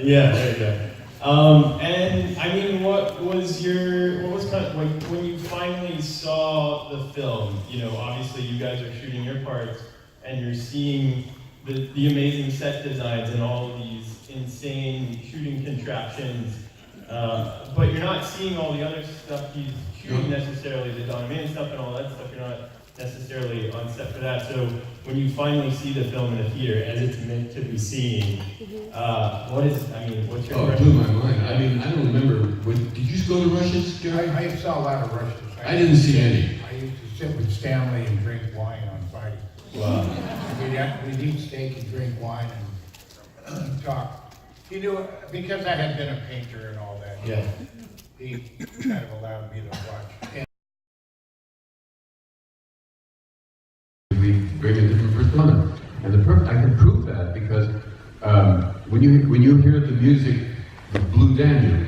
Yeah, there you go. And I mean, what was kind of like when you finally saw the film? You know, obviously you guys are shooting your parts, and you're seeing the amazing set designs and all of these insane shooting contraptions, but you're not seeing all the other stuff he's shooting necessarily, the Don Man stuff and all that stuff. You're not necessarily on set for that. So when you finally see the film in the theater as it's meant to be seen, what's your impression? It blew my mind. I mean, I don't remember. Did you go to Russians, Gary? I saw a lot of Russians. I didn't see any. I used to sit with Stanley and drink wine on Friday. Wow. We'd eat steak and drink wine and talk. He knew, because I had been a painter and all that, yeah. He kind of allowed me to watch. We bring a different persona. And I can prove that because when you hear the music of Blue Danube,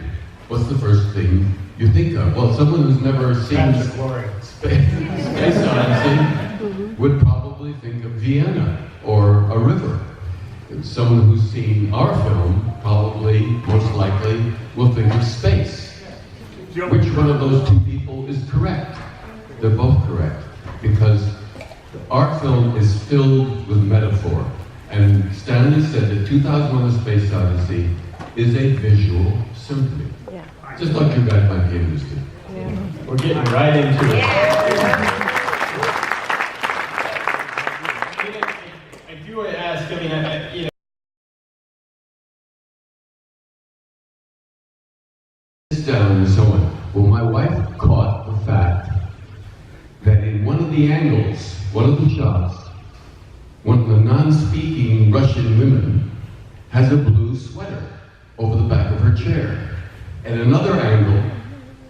what's the first thing you think of? Well, someone who's never seen Space Odyssey would probably think of Vienna or a river. And someone who's seen our film probably, most likely, will think of space. Which one of those two people is correct? They're both correct, because our film is filled with metaphor. And Stanley said that 2001: A Space Odyssey is a visual symphony. Yeah. Just like you guys might be interested. Yeah. We're getting right into it. I do want to ask, I mean, you know, down and so on. Well, my wife caught the fact that in one of the angles, one of the shots, one of the non-speaking Russian women has a blue sweater over the back of her chair. At another angle,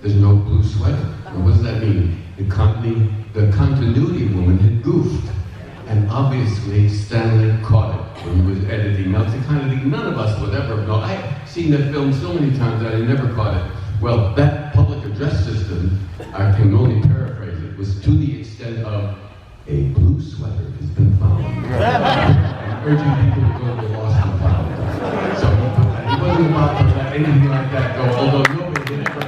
there's no blue sweater. Now, what does that mean? The continuity woman had goofed. And obviously, Stanley caught it when he was editing. Now, it's the kind of thing none of us would ever know. I've seen that film so many times that I never caught it. Well, that public address system, I can only paraphrase it, was to the extent of a blue sweater has been found. I'm urging people to go to the lost and found. So he wasn't about to let anything like that go, although nobody did ever.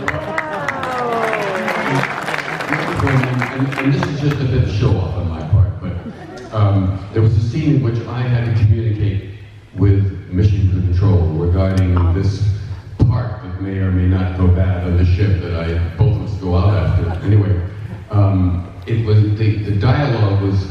And this is just a bit of show-off on my part, but there was a scene in which I had to communicate with Mission Control regarding this part that may or may not go bad on the ship that both of us go out after. Anyway, it was the dialogue was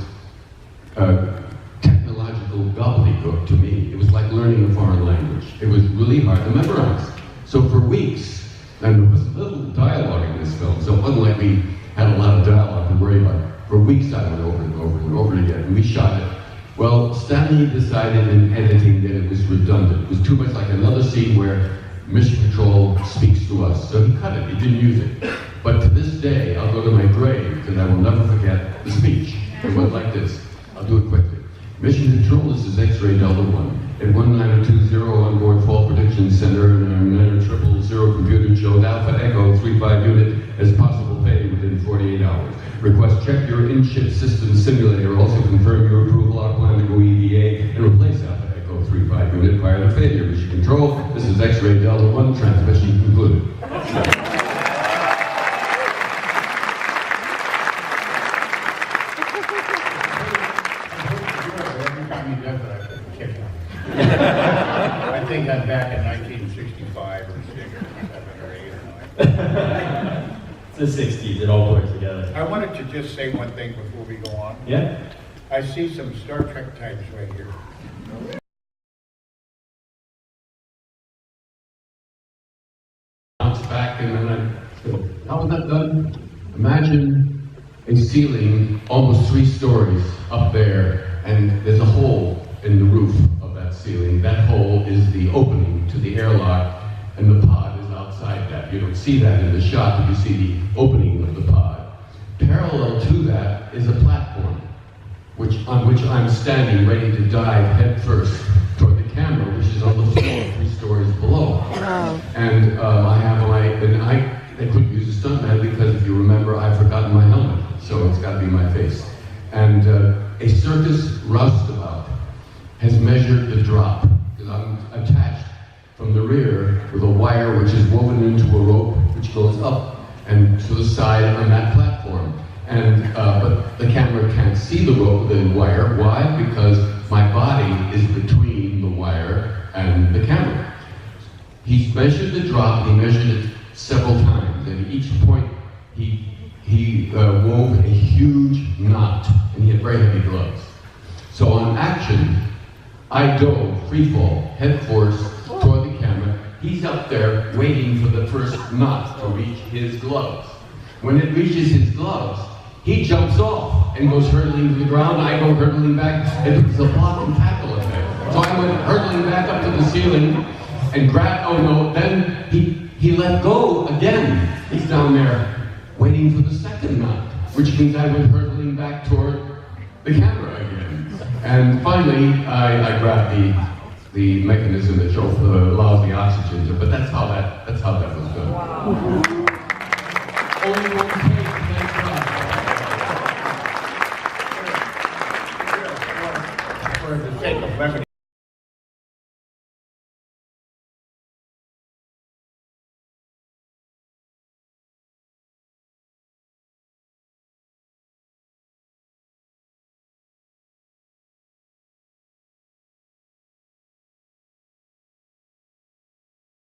technological gobbledygook to me. It was like learning a foreign language. It was really hard to memorize. So for weeks, and there was little dialogue in this film, so it wasn't like we had a lot of dialogue to worry about. For weeks I went over and over and over again, and we shot it. Well, Stanley decided in editing that it was redundant. It was too much like another scene where Mission Control speaks to us. So he cut it, he didn't use it. But to this day, I'll go to my grave, because I will never forget the speech. It went like this. I'll do it quickly. Mission Control, this is X-Ray Delta 1. At 19020 on board Fall Prediction Center, and our 90000 computer showed Alpha Echo 35 unit as possible pay within 48 hours. Request check your in-ship system simulator. Also confirm your approval. Our plan to go EVA and replace Alpha Echo 35 unit prior to failure. Mission Control, this is X-Ray Delta 1, transmission concluded. I think I'm back in 1965 or 6 or 7 or 8 or 9. It's the 60s, it all works together. I wanted to just say one thing before we go on. Yeah? I see some Star Trek types right here. Bounce back and then how was that done? Imagine a ceiling almost 3 stories up there, and there's a hole in the roof of that ceiling. That hole is the opening to the airlock, and the pod is outside that. You don't see that in the shot, but you see the opening of the pod. Parallel to that is a platform, on which I'm standing ready to dive head first toward the camera, which is on the floor 3 stories below. Wow. And I couldn't use a stuntman because, if you remember, I've forgotten my helmet, so it's got to be my face. And a circus roustabout has measured the drop, because I'm attached from the rear with a wire which is woven into a rope which goes up and to the side on that platform. And but the camera can't see the rope, the wire. Why? Because my body is between the wire and the camera. He measured the drop, he measured it several times, and at each point he wove a huge knot, and he had very heavy gloves. So on action, I dove, free fall, head first, toward the camera. He's up there waiting for the first knot to reach his gloves. When it reaches his gloves, he jumps off and goes hurtling to the ground. I go hurtling back. It was a block and tackle effect. So I went hurtling back up to the ceiling and grabbed, oh no, then he let go again. He's down there waiting for the second knot, which means I went hurtling back toward the camera again. And finally, I grabbed the mechanism that allows the oxygen, but that's how that